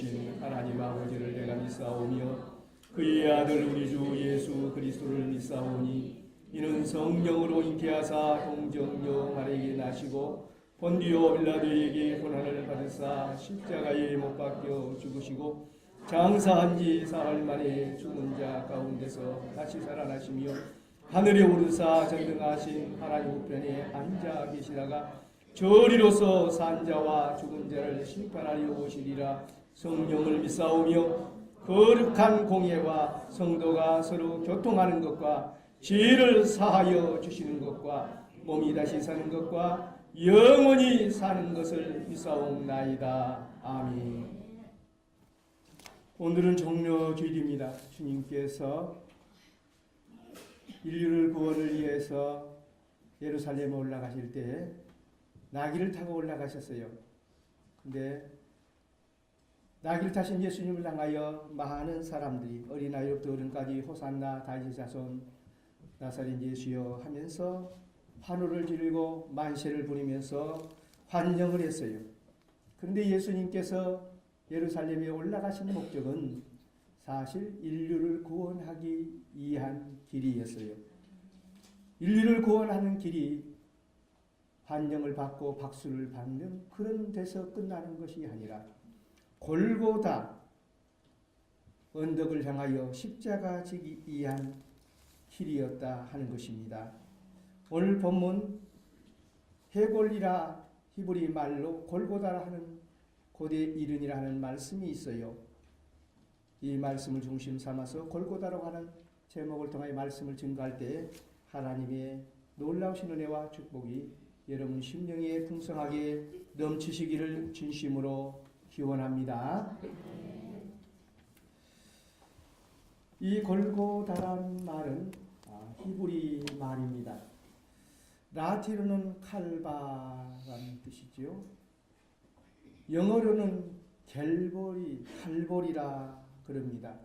되신 하나님 아버지를 내가 믿사오며 그의 아들 우리 주 예수 그리스도를 믿사오니 이는 성령으로 잉태하사 동정녀 마리아에게 나시고 본디오 빌라도에게 고난을 받으사 십자가에 못 박혀 죽으시고 장사한 지 사흘 만에 죽은 자 가운데서 다시 살아나시며 하늘에 오르사 전등하신 하나님 우편에 앉아 계시다가 저리로서 산 자와 죽은 자를 심판하려 오시리라. 성령을 믿사오며 거룩한 공예와 성도가 서로 교통하는 것과 죄를 사하여 주시는 것과 몸이 다시 사는 것과 영원히 사는 것을 믿사옵나이다. 아멘. 오늘은 종려 주일입니다. 주님께서 인류를 구원을 위해서 예루살렘에 올라가실 때 나귀를 타고 올라가셨어요. 근데 나귀를 타신 예수님을 향하여 많은 사람들이 어린아이부터 어른까지 호산나 다윗의 자손 나사렛 예수여 하면서 환호를 지르고 만세를 부리면서 환영을 했어요. 그런데 예수님께서 예루살렘에 올라가신 목적은 사실 인류를 구원하기 위한 길이었어요. 인류를 구원하는 길이 환영을 받고 박수를 받는 그런 데서 끝나는 것이 아니라 골고다 언덕을 향하여 십자가 지기 위한 길이었다 하는 것입니다. 오늘 본문 헤골이라 히브리 말로 골고다라 하는 고대 이른이라 하는 말씀이 있어요. 이 말씀을 중심 삼아서 골고다라고 하는 제목을 통하여 말씀을 증거할 때 하나님의 놀라우신 은혜와 축복이 여러분 심령에 풍성하게 넘치시기를 진심으로 기원합니다. 이 골고다라는 말은 히브리 말입니다. 라틴어는 칼바라는 뜻이죠. 영어로는 칼보리라 그럽니다.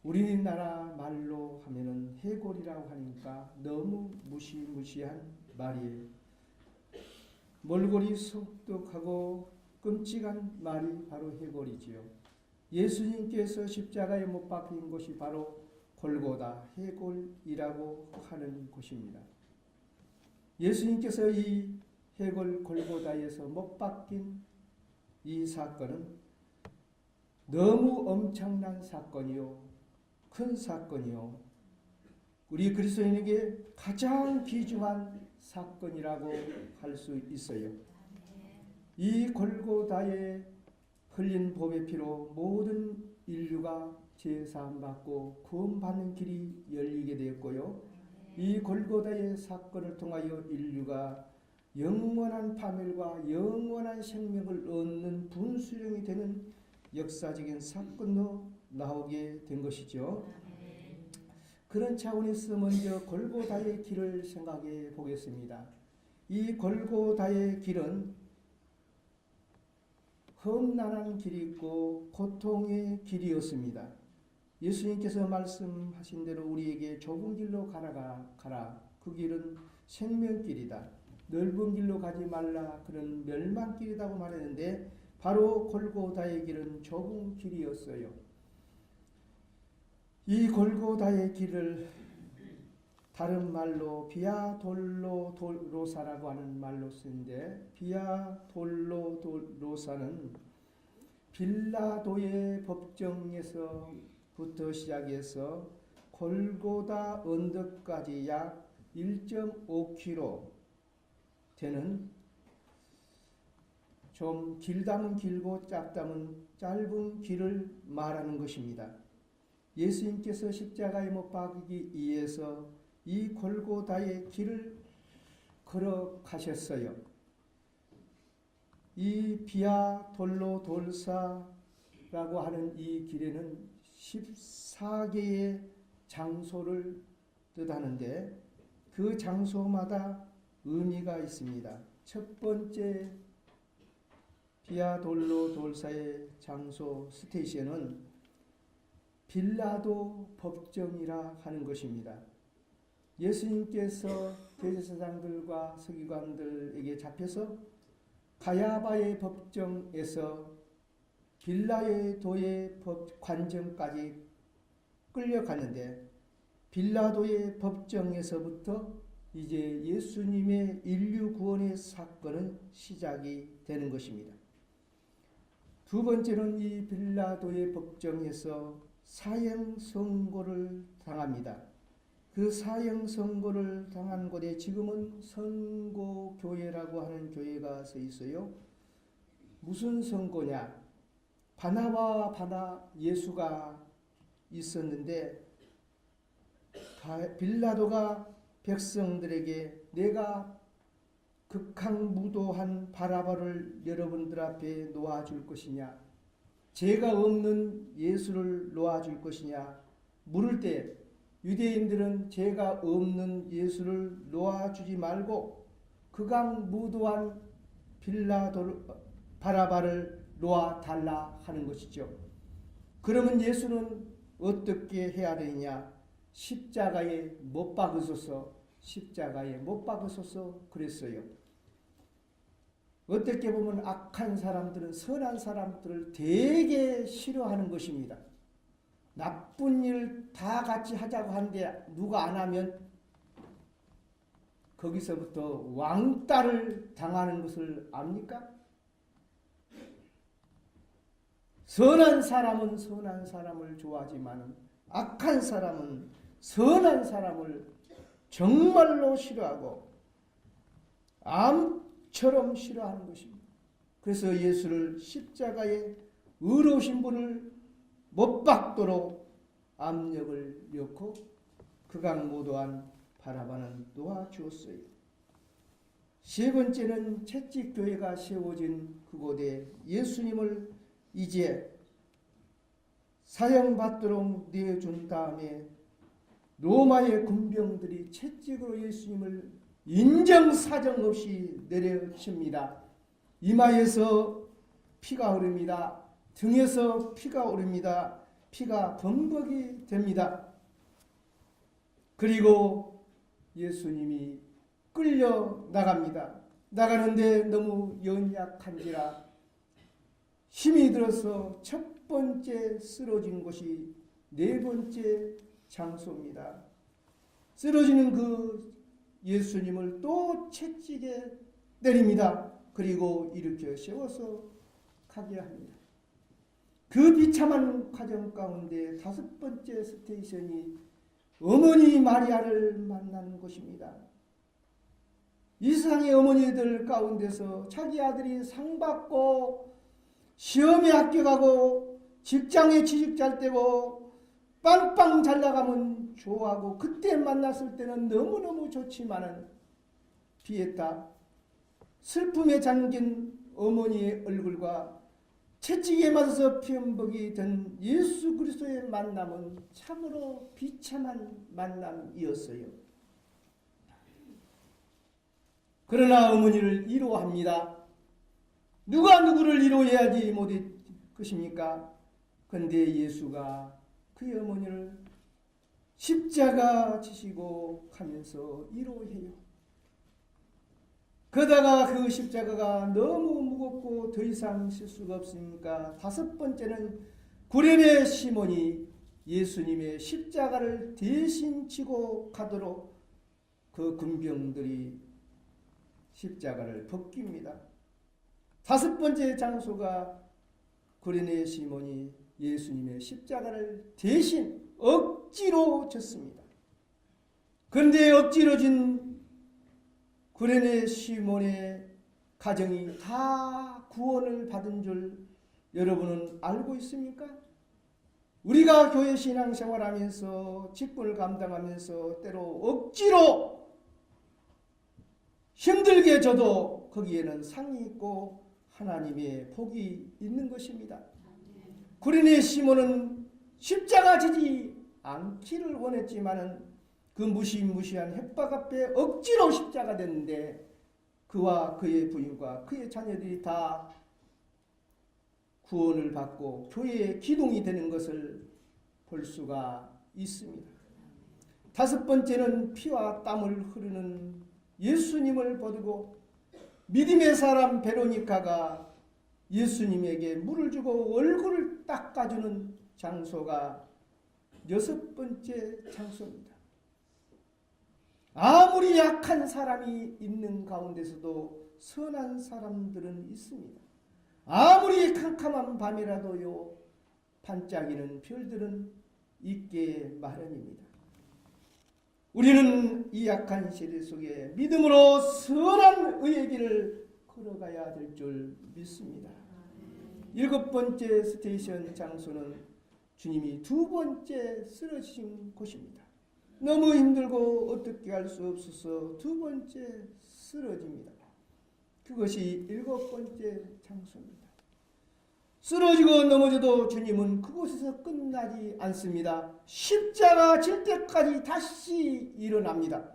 우리나라 말로 하면은 해골이라고 하니까 너무 무시무시한 말이에요. 몰골이 속독하고 끔찍한 말이 바로 해골이지요. 예수님께서 십자가에 못 박힌 곳이 바로 골고다 해골이라고 하는 곳입니다. 예수님께서 이 해골 골고다에서 못 박힌 이 사건은 너무 엄청난 사건이요, 큰 사건이요, 우리 그리스도인에게 가장 귀중한 사건이라고 할 수 있어요. 이 골고다에 흘린 보배 피로 모든 인류가 제사함 받고 구원받는 길이 열리게 되었고요. 이 골고다의 사건을 통하여 인류가 영원한 파멸과 영원한 생명을 얻는 분수령이 되는 역사적인 사건도 나오게 된 것이죠. 그런 차원에서 먼저 골고다의 길을 생각해 보겠습니다. 이 골고다의 길은 험난한 길이 있고 고통의 길이었습니다. 예수님께서 말씀하신 대로 우리에게 좁은 길로 가라. 그 길은 생명길이다. 넓은 길로 가지 말라. 그런 멸망길이라고 말했는데 바로 골고다의 길은 좁은 길이었어요. 이 골고다의 길을 다른 말로 비아돌로로사라고 하는 말로 쓰는데 비아돌로로사는 빌라도의 법정에서부터 시작해서 골고다 언덕까지 약 1.5km 되는 좀 길다면 길고 짧다면 짧은 길을 말하는 것입니다. 예수님께서 십자가에 못 박이기 위해서 이 골고다의 길을 걸어가셨어요. 이 비아돌로돌사라고 하는 이 길에는 14개의 장소를 뜻하는데 그 장소마다 의미가 있습니다. 첫 번째 비아돌로돌사의 장소 스테이션은 빌라도 법정이라 하는 것입니다. 예수님께서 대제사장들과 서기관들에게 잡혀서 가야바의 법정에서 빌라도의 관정까지 끌려갔는데 빌라도의 법정에서부터 이제 예수님의 인류 구원의 사건은 시작이 되는 것입니다. 두 번째는 이 빌라도의 법정에서 사형 선고를 당합니다. 그 사형 선고를 당한 곳에 지금은 선고교회라고 하는 교회가 서 있어요. 무슨 선고냐? 바나와 바나 예수가 있었는데 빌라도가 백성들에게 내가 극악무도한 바라바를 여러분들 앞에 놓아줄 것이냐, 죄가 없는 예수를 놓아줄 것이냐 물을 때 유대인들은 죄가 없는 예수를 놓아주지 말고 극악무도한 바라바를 놓아달라 하는 것이죠. 그러면 예수는 어떻게 해야 되느냐? 십자가에 못 박으소서, 십자가에 못 박으소서 그랬어요. 어떻게 보면 악한 사람들은 선한 사람들을 되게 싫어하는 것입니다. 나쁜 일 다 같이 하자고 하는데 누가 안 하면 거기서부터 왕따를 당하는 것을 압니까? 선한 사람은 선한 사람을 좋아하지만 악한 사람은 선한 사람을 정말로 싫어하고 암처럼 싫어하는 것입니다. 그래서 예수를 십자가에 의로우신 분을 못 박도록 압력을 넣고 극악무도한 바라바는 놓아주었어요. 세 번째는 채찍교회가 세워진 그곳에 예수님을 이제 사형받도록 내준 다음에 로마의 군병들이 채찍으로 예수님을 인정사정 없이 내려칩니다. 이마에서 피가 흐릅니다. 등에서 피가 오릅니다. 피가 범벅이 됩니다. 그리고 예수님이 끌려 나갑니다. 나가는데 너무 연약한지라 힘이 들어서 첫 번째 쓰러진 곳이 네 번째 장소입니다. 쓰러지는 그 예수님을 또 채찍에 때립니다. 그리고 일으켜 세워서 가게 합니다. 그 비참한 과정 가운데 다섯 번째 스테이션이 어머니 마리아를 만나는 것입니다. 이 세상의 어머니들 가운데서 자기 아들이 상 받고 시험에 합격하고 직장에 취직 잘 되고 빵빵 잘 나가면 좋아하고 그때 만났을 때는 너무너무 좋지만은 비했다. 슬픔에 잠긴 어머니의 얼굴과 채찍에 맞아서 피범벅이 된 예수 그리스도의 만남은 참으로 비참한 만남이었어요. 그러나 어머니를 위로합니다. 누가 누구를 위로해야지 못할 것입니까? 그런데 예수가 그의 어머니를 십자가 지시고 가면서 위로해요. 그러다가 그 십자가가 너무 무겁고 더 이상 실 수가 없으니까 다섯 번째는 구레네 시몬이 예수님의 십자가를 대신 지고 가도록 그 군병들이 십자가를 벗깁니다. 다섯 번째 장소가 구레네 시몬이 예수님의 십자가를 대신 억지로 졌습니다. 그런데 억지로 진 구레네 시몬의 가정이 다 구원을 받은 줄 여러분은 알고 있습니까? 우리가 교회 신앙생활하면서 직분을 감당하면서 때로 억지로 힘들게 져도 거기에는 상이 있고 하나님의 복이 있는 것입니다. 구레네 시몬은 십자가 지지 않기를 원했지만은 그 무시무시한 협박 앞에 억지로 십자가 됐는데 그와 그의 부인과 그의 자녀들이 다 구원을 받고 교회의 기둥이 되는 것을 볼 수가 있습니다. 다섯 번째는 피와 땀을 흐르는 예수님을 보고 믿음의 사람 베로니카가 예수님에게 물을 주고 얼굴을 닦아주는 장소가 6번째 장소입니다. 아무리 약한 사람이 있는 가운데서도 선한 사람들은 있습니다. 아무리 캄캄한 밤이라도요, 반짝이는 별들은 있게 마련입니다. 우리는 이 약한 시대 속에 믿음으로 선한 의의 길을 걸어가야 될 줄 믿습니다. 7번째 스테이션 장소는 주님이 2번째 쓰러지신 곳입니다. 너무 힘들고 어떻게 할 수 없어서 2번째 쓰러집니다. 그것이 7번째 장소입니다. 쓰러지고 넘어져도 주님은 그곳에서 끝나지 않습니다. 십자가 질 때까지 다시 일어납니다.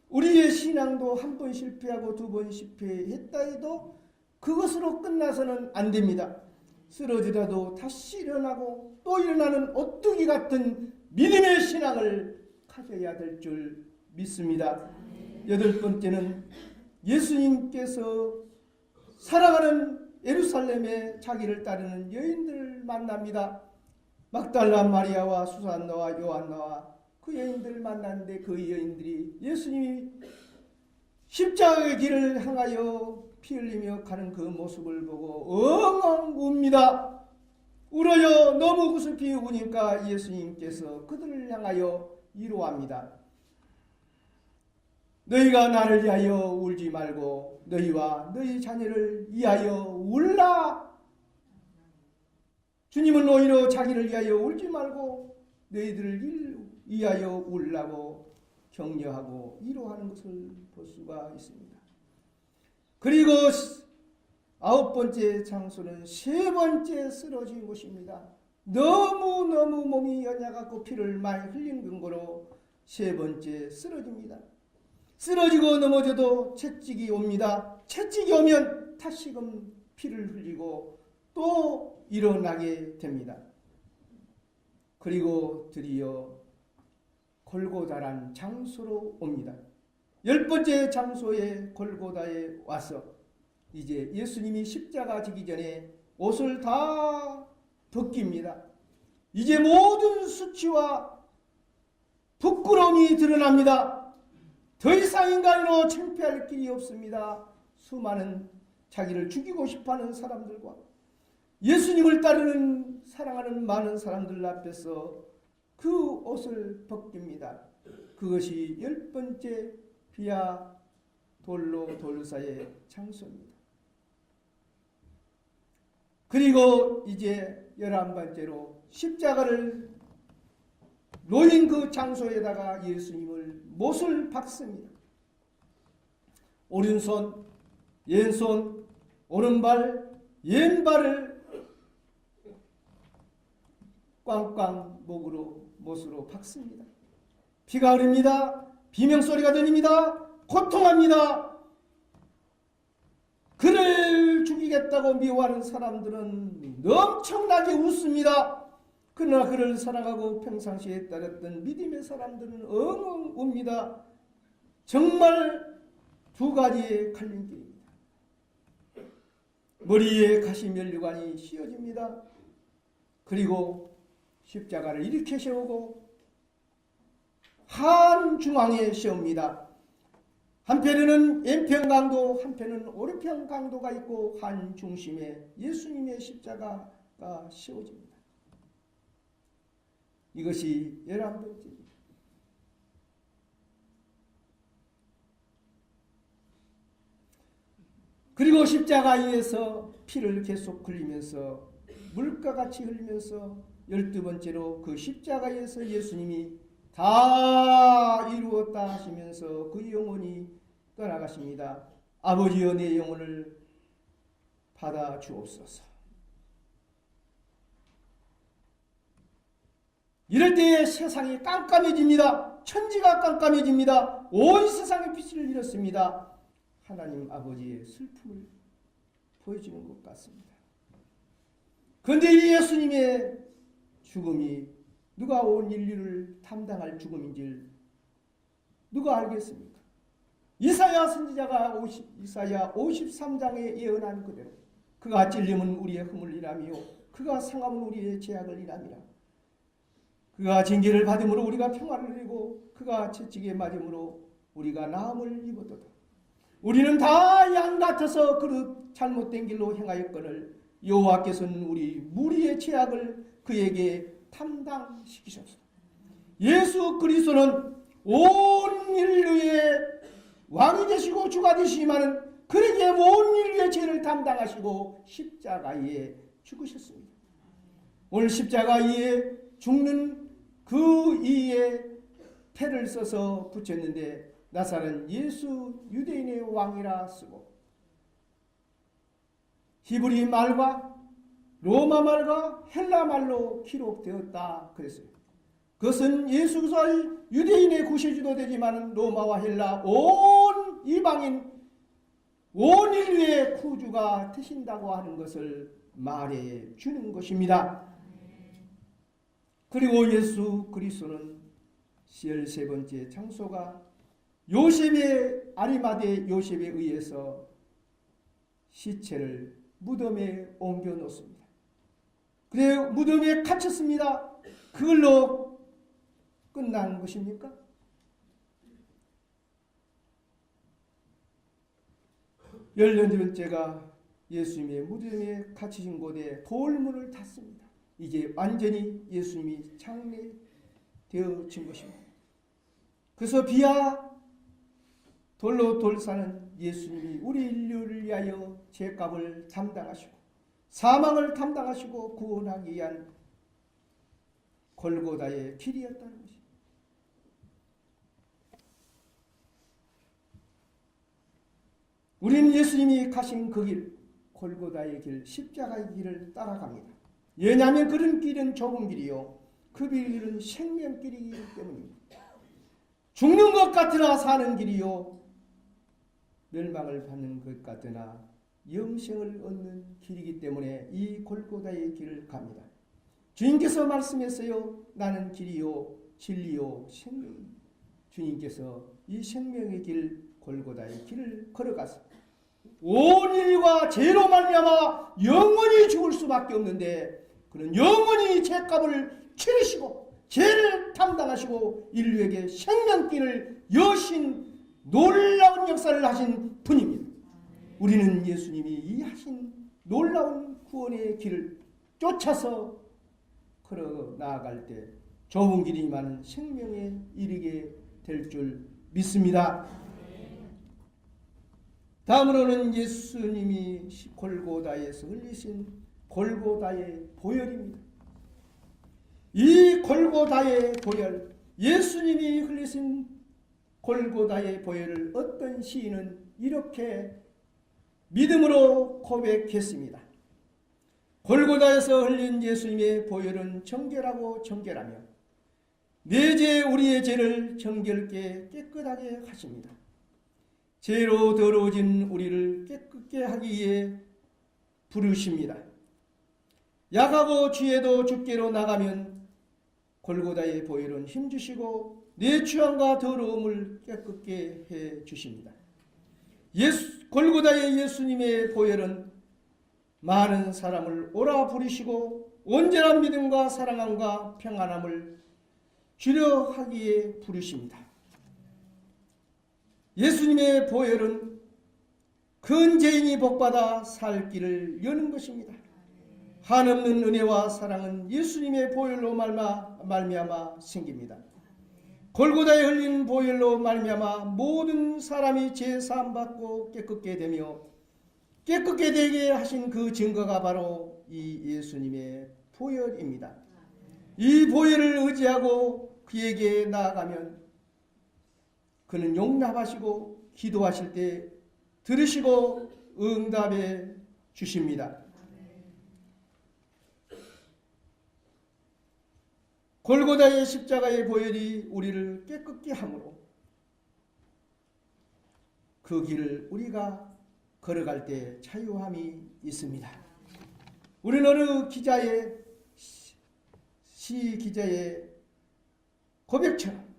우리의 신앙도 한 번 실패하고 2번 실패했다 해도 그것으로 끝나서는 안 됩니다. 쓰러지더라도 다시 일어나고 또 일어나는 오뚜기 같은 믿음의 신앙을 가져야 될 줄 믿습니다. 8번째는 예수님께서 사랑하는 예루살렘에 자기를 따르는 여인들을 만납니다. 막달라 마리아와 수산나와 요한나와 그 여인들을 만났는데 그 여인들이 예수님이 십자가의 길을 향하여 피 흘리며 가는 그 모습을 보고 엉엉 웁니다. 울어요. 너무 구슬피 우니까 예수님께서 그들을 향하여 위로합니다. 너희가 나를 위하여 울지 말고 너희와 너희 자녀를 위하여 울라. 주님은 오히려 자기를 위하여 울지 말고 너희들을 위하여 울라고 격려하고 위로하는 것을 볼 수가 있습니다. 그리고 9번째 장소는 3번째 쓰러진 곳입니다. 너무너무 몸이 연약하고 피를 많이 흘린 근거로 3번째 쓰러집니다. 쓰러지고 넘어져도 채찍이 옵니다. 채찍이 오면 다시금 피를 흘리고 또 일어나게 됩니다. 그리고 드디어 골고다란 장소로 옵니다. 10번째 장소의 골고다에 와서 이제 예수님이 십자가 지기 전에 옷을 다 벗깁니다. 이제 모든 수치와 부끄러움이 드러납니다. 더 이상 인간으로 창피할 길이 없습니다. 수많은 자기를 죽이고 싶어하는 사람들과 예수님을 따르는 사랑하는 많은 사람들 앞에서 그 옷을 벗깁니다. 그것이 10번째 비아 돌로 돌사의 장소입니다. 그리고 이제 11번째로 십자가를 놓인 그 장소에다가 예수님을 못을 박습니다. 오른손, 왼손, 오른발, 왼발을 꽝꽝 목으로 못으로 박습니다. 피가 흐릅니다. 비명소리가 들립니다. 고통합니다. 그를 죽이겠다고 미워하는 사람들은 엄청나게 웃습니다. 그러나 그를 사랑하고 평상시에 따랐던 믿음의 사람들은 엉엉 웁니다. 정말 2가지의 갈림길입니다. 머리에 가시면류관이 씌워집니다. 그리고 십자가를 이렇게 세우고 한 중앙에 세웁니다. 한편에는 왼편 강도, 한편은 오른편 강도가 있고 한 중심에 예수님의 십자가가 세워집니다. 이것이 11번째입니다. 그리고 십자가 위에서 피를 계속 흘리면서 물가같이 흘리면서 12번째로 그 십자가에서 예수님이 다 이루었다 하시면서 그 영혼이 떠나가십니다. 아버지여 내 영혼을 받아 주옵소서. 이럴 때에 세상이 깜깜해집니다. 천지가 깜깜해집니다. 온 세상의 빛을 잃었습니다. 하나님 아버지의 슬픔을 보여주는 것 같습니다. 그런데 이 예수님의 죽음이 누가 온 인류를 담당할 죽음인지 누가 알겠습니까? 이사야 선지자가 이사야 53장에 예언한 그대로 그가 찔림은 우리의 흠을 일하며 그가 상함은 우리의 죄악을 일함이라. 그가 징계를 받음으로 우리가 평화를 누리고 그가 채찍에 맞음으로 우리가 나음을 입었도다. 우리는 다 양 같아서 그릇 잘못된 길로 행하였거늘 여호와께서는 우리 무리의 죄악을 그에게 담당시키셨소서. 예수 그리스도는 온 인류의 왕이 되시고 주가 되시지만은 그에게 온 인류의 죄를 담당하시고 십자가에 죽으셨습니다. 오늘 십자가에 죽는 그 이에 패를 써서 붙였는데 나사는 예수 유대인의 왕이라 쓰고 히브리 말과 로마 말과 헬라 말로 기록되었다 그랬어요. 그것은 예수가 유대인의 구세주도 되지만 로마와 헬라 온 이방인 온 인류의 구주가 되신다고 하는 것을 말해 주는 것입니다. 그리고 예수 그리스도는 13번째 장소가 요셉의 아리마대 요셉에 의해서 시체를 무덤에 옮겨 놓습니다. 그래 무덤에 갇혔습니다. 그걸로 끝난 것입니까? 열번째가 예수님의 무덤에 갇히신 곳에 돌문을 닫습니다. 이제 완전히 예수님이 장례되어진 것입니다. 그래서 비아 돌로 돌사는 예수님이 우리 인류를 위하여 죄값을 담당하시고 사망을 담당하시고 구원하기 위한 골고다의 길이었다는 것입니다. 우리는 예수님이 가신 그 길, 골고다의 길, 십자가의 길을 따라갑니다. 왜냐하면 그런 길은 좁은 길이요 그 길은 생명길이기 때문입니다. 죽는 것 같으나 사는 길이요 멸망을 받는 것 같으나 영생을 얻는 길이기 때문에 이 골고다의 길을 갑니다. 주님께서 말씀했어요. 나는 길이요 진리요 생명입니다. 주님께서 이 생명의 길 골고다의 길을 걸어갔습니다. 온 인류가 죄로 말미암아 영원히 죽을 수밖에 없는데 그는 영원히 죄값을 치르시고 죄를 담당하시고 인류에게 생명길을 여신 놀라운 역사를 하신 분입니다. 우리는 예수님이 이 하신 놀라운 구원의 길을 쫓아서 걸어 나아갈 때 좁은 길이지만 생명에 이르게 될 줄 믿습니다. 다음으로는 예수님이 골고다에서 흘리신 골고다의 보혈입니다. 이 골고다의 보혈, 예수님이 흘리신 골고다의 보혈을 어떤 시인은 이렇게 믿음으로 고백했습니다. 골고다에서 흘린 예수님의 보혈은 정결하고 정결하며 내 죄 우리의 죄를 정결케 깨끗하게 하십니다. 죄로 더러워진 우리를 깨끗게 하기 위해 부르십니다. 약하고 죄에도 죽게로 나가면 골고다의 보혈은 힘주시고 내 취함과 더러움을 깨끗게 해 주십니다. 골고다의 예수님의 보혈은 많은 사람을 오라 부르시고 온전한 믿음과 사랑함과 평안함을 주려 하기에 부르십니다. 예수님의 보혈은 큰 죄인이 복받아 살 길을 여는 것입니다. 한없는 은혜와 사랑은 예수님의 보혈로 말미암아 생깁니다. 골고다에 흘린 보혈로 말미암아 모든 사람이 죄 사함 받고 깨끗게 되며 깨끗게 되게 하신 그 증거가 바로 이 예수님의 보혈입니다. 이 보혈을 의지하고 그에게 나아가면 그는 용납하시고 기도하실 때 들으시고 응답해 주십니다. 골고다의 십자가의 보혈이 우리를 깨끗게 함으로 그 길을 우리가 걸어갈 때 자유함이 있습니다. 우리는 어느 시 기자의 고백처럼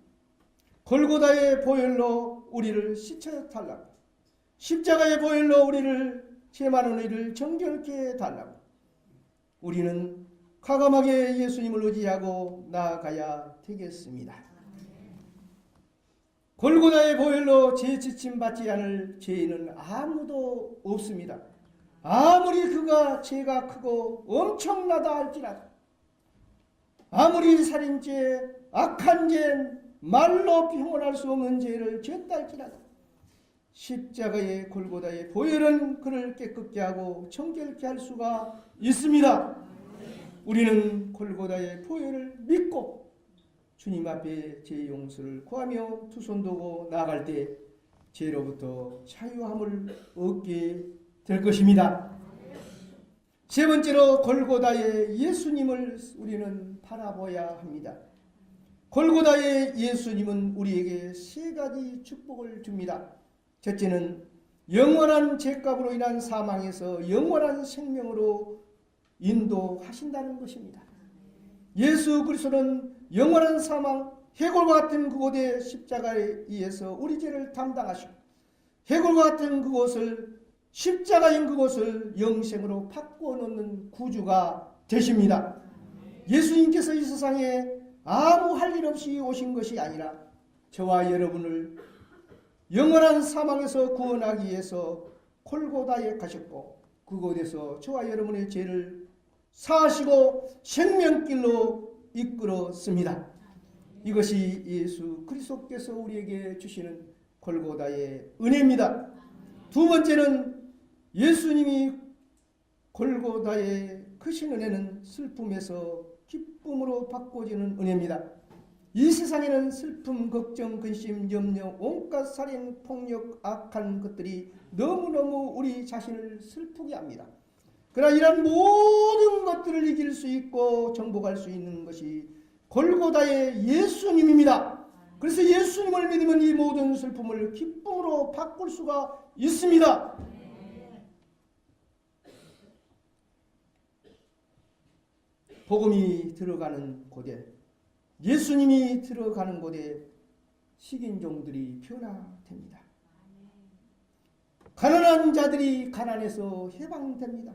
골고다의 보혈로 우리를 씻어달라고 십자가의 보혈로 우리를 죄 많은 우리를 정결케 해달라고 우리는 과감하게 예수님을 의지하고 나아가야 되겠습니다. 골고다의 보혈로 죄 지침 받지 않을 죄인은 아무도 없습니다. 아무리 그가 죄가 크고 엄청나다 할지라도, 아무리 살인죄, 악한 죄, 말로 평온할 수 없는 죄를 지었다 할지라도 십자가의 골고다의 보혈은 그를 깨끗게 하고 정결케 할 수가 있습니다. 우리는 골고다의 보혈을 믿고 주님 앞에 죄 용서를 구하며 두 손 들고 나아갈 때 죄로부터 자유함을 얻게 될 것입니다. 세 번째로 골고다의 예수님을 우리는 바라봐야 합니다. 골고다의 예수님은 우리에게 세 가지 축복을 줍니다. 첫째는 영원한 죄값으로 인한 사망에서 영원한 생명으로 인도하신다는 것입니다. 예수 그리스도는 영원한 사망, 해골과 같은 그곳의 십자가에 의해서 우리 죄를 담당하시고 해골과 같은 그곳을 십자가인 그곳을 영생으로 바꾸어 놓는 구주가 되십니다. 예수님께서 이 세상에 아무 할 일 없이 오신 것이 아니라 저와 여러분을 영원한 사망에서 구원하기 위해서 골고다에 가셨고 그곳에서 저와 여러분의 죄를 사하시고 생명길로 이끌었습니다. 이것이 예수 그리스도께서 우리에게 주시는 골고다의 은혜입니다. 두 번째는 예수님이 골고다에 크신 은혜는 슬픔에서 기쁨으로 바꿔지는 은혜입니다. 이 세상에는 슬픔, 걱정, 근심, 염려, 온갖 살인, 폭력, 악한 것들이 너무너무 우리 자신을 슬프게 합니다. 그러나 이런 모든 것들을 이길 수 있고 정복할 수 있는 것이 골고다의 예수님입니다. 그래서 예수님을 믿으면 이 모든 슬픔을 기쁨으로 바꿀 수가 있습니다. 복음이 들어가는 곳에, 예수님이 들어가는 곳에 식인종들이 변화됩니다. 가난한 자들이 가난에서 해방됩니다.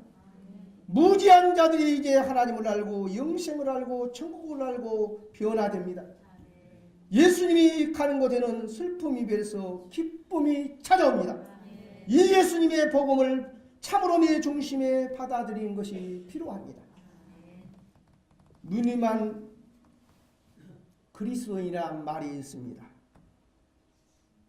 무지한 자들이 이제 하나님을 알고 영생을 알고 천국을 알고 변화됩니다. 예수님이 가는 곳에는 슬픔이 변해서 기쁨이 찾아옵니다. 이 예수님의 복음을 참으로 내 중심에 받아들이는 것이 필요합니다. 무늬만 그리스도인이란 말이 있습니다.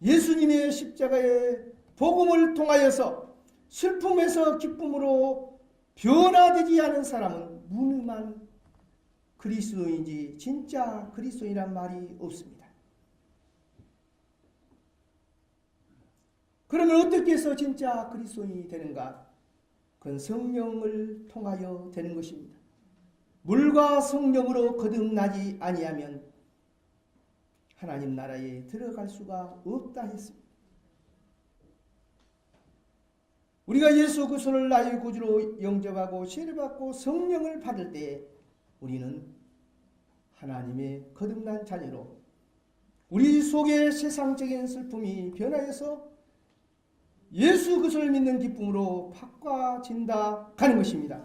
예수님의 십자가의 복음을 통하여서 슬픔에서 기쁨으로 변화되지 않은 사람은 무늬만 그리스도인지 진짜 그리스도인이란 말이 없습니다. 그러면 어떻게 해서 진짜 그리스도인이 되는가? 그건 성령을 통하여 되는 것입니다. 물과 성령으로 거듭나지 아니하면 하나님 나라에 들어갈 수가 없다 했습니다. 우리가 예수 그리스도를 나의 구주로 영접하고 세례 받고 성령을 받을 때 우리는 하나님의 거듭난 자녀로 우리 속에 세상적인 슬픔이 변화해서 예수 그리스도를 믿는 기쁨으로 바꿔진다 가는 것입니다.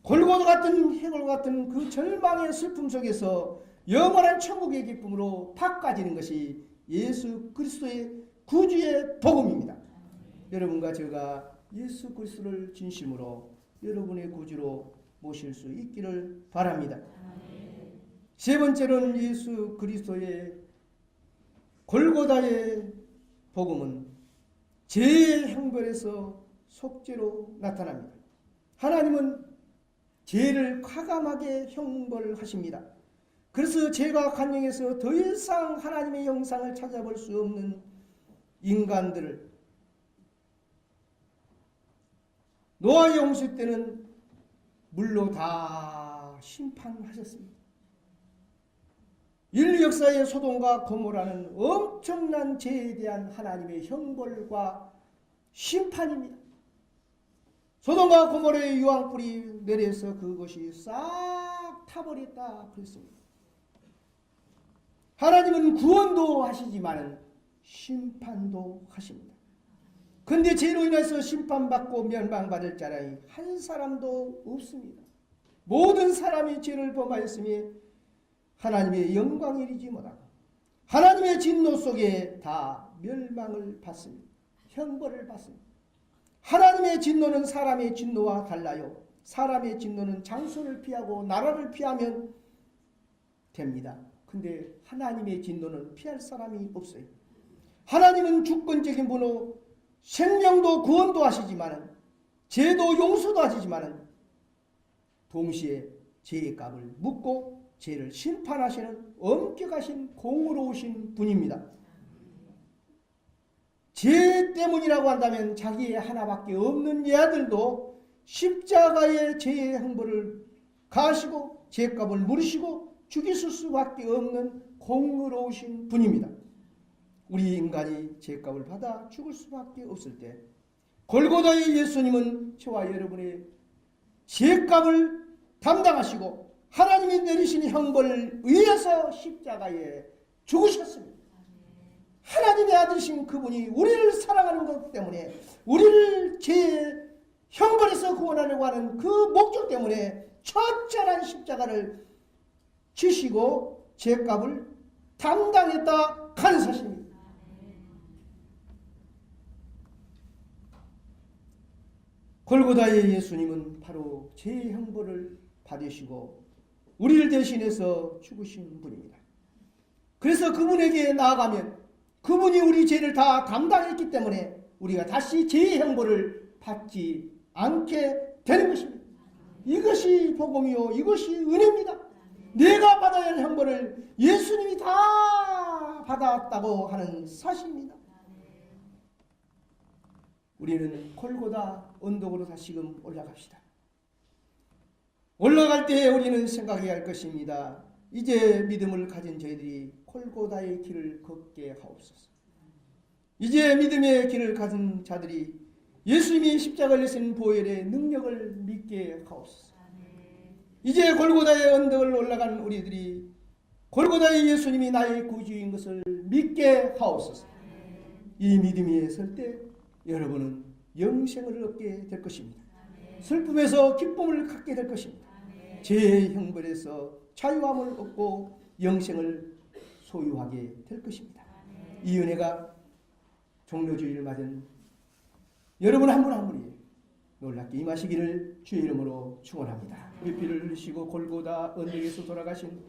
골고다 같은 해골 같은 그 절망의 슬픔 속에서 영원한 천국의 기쁨으로 바꿔지는 것이 예수 그리스도의 구주의 복음입니다. 여러분과 제가 예수 그리스도를 진심으로 여러분의 구주로 모실 수 있기를 바랍니다. 세 번째로는 예수 그리스도의 골고다의 복음은 죄의 형벌에서 속죄로 나타납니다. 하나님은 죄를 과감하게 형벌하십니다. 그래서 죄가 간영해서 더 이상 하나님의 형상을 찾아볼 수 없는 인간들을 노아의 홍수 때는 물로 다 심판하셨습니다. 인류 역사의 소돔과 고모라는 엄청난 죄에 대한 하나님의 형벌과 심판입니다. 소돔과 고모라의 유황불이 내려서 그것이 싹 타버렸다 그랬습니다. 하나님은 구원도 하시지만 심판도 하십니다. 근데 죄로 인해서 심판받고 멸망받을 자라니 한 사람도 없습니다. 모든 사람이 죄를 범하였으니 하나님의 영광을 이루지 못하고 하나님의 진노 속에 다 멸망을 받습니다. 형벌을 받습니다. 하나님의 진노는 사람의 진노와 달라요. 사람의 진노는 장소를 피하고 나라를 피하면 됩니다. 근데 하나님의 진노는 피할 사람이 없어요. 하나님은 주권적인 분으로 생명도 구원도 하시지만은 죄도 용서도 하시지만은 동시에 죄의 값을 묻고 죄를 심판하시는 엄격하신 공의로우신 분입니다. 죄 때문이라고 한다면 자기의 하나밖에 없는 예아들도 십자가의 죄의 형벌을 가하시고 죄값을 물으시고 죽이실 수밖에 없는 공의로우신 분입니다. 우리 인간이 죄값을 받아 죽을 수밖에 없을 때 골고다의 예수님은 저와 여러분의 죄값을 담당하시고 하나님이 내리신 형벌을 위해서 십자가에 죽으셨습니다. 하나님의 아들이신 그분이 우리를 사랑하는 것 때문에 우리를 죄의 형벌에서 구원하려고 하는 그 목적 때문에 처절한 십자가를 지시고 죄값을 담당했다 하는 사실입니다. 골고다의 예수님은 바로 죄의 형벌을 받으시고 우리를 대신해서 죽으신 분입니다. 그래서 그분에게 나아가면 그분이 우리 죄를 다 담당했기 때문에 우리가 다시 죄의 형벌을 받지 않게 되는 것입니다. 이것이 복음이요, 이것이 은혜입니다. 내가 받아야 할 형벌을 예수님이 다 받았다고 하는 사실입니다. 우리는 골고다 언덕으로 다시금 올라갑시다. 올라갈 때 우리는 생각해야 할 것입니다. 이제 믿음을 가진 저희들이 골고다의 길을 걷게 하옵소서. 이제 믿음의 길을 가진 자들이 예수님이 십자가를 지신 보혈의 능력을 믿게 하옵소서. 이제 골고다의 언덕을 올라간 우리들이 골고다의 예수님이 나의 구주인 것을 믿게 하옵소서. 이 믿음이 설 때 여러분은 영생을 얻게 될 것입니다. 슬픔에서 기쁨을 갖게 될 것입니다. 죄의 형벌에서 자유함을 얻고 영생을 소유하게 될 것입니다. 이 은혜가 종료주의를 맞은 여러분 한 분 한 분이 놀랍게 임하시기를 주의 이름으로 축원합니다. 우리 피를 흘리시고 골고다 언덕에서 돌아가신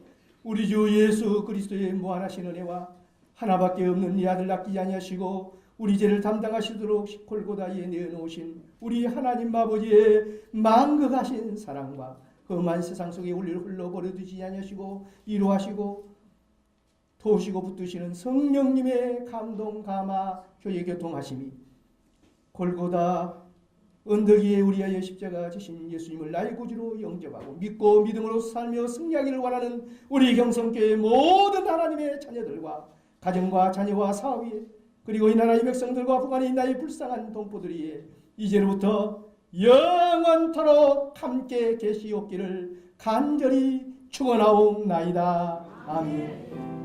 우리 주 예수 그리스도의 무한하신 은혜와 하나밖에 없는 이 아들 아끼지 아니하시고 우리 죄를 담당하시도록 골고다에 내어놓으신 우리 하나님 아버지의 만극하신 사랑과 험한 세상 속에 우리를 흘러버려두지 아니하시고 위로하시고 도우시고 붙드시는 성령님의 감동 감화 교회 교통하심이 골고다 언덕 위에 우리의 십자가 지신 예수님을 나의 구주로 영접하고 믿고 믿음으로 살며 승리하기를 원하는 우리 경성교회 모든 하나님의 자녀들과 가정과 자녀와 사업이 그리고 이 나라의 백성들과 북한의 나의 불쌍한 동포들이 이제로부터 영원토록 함께 계시옵기를 간절히 축원하옵나이다. 아멘.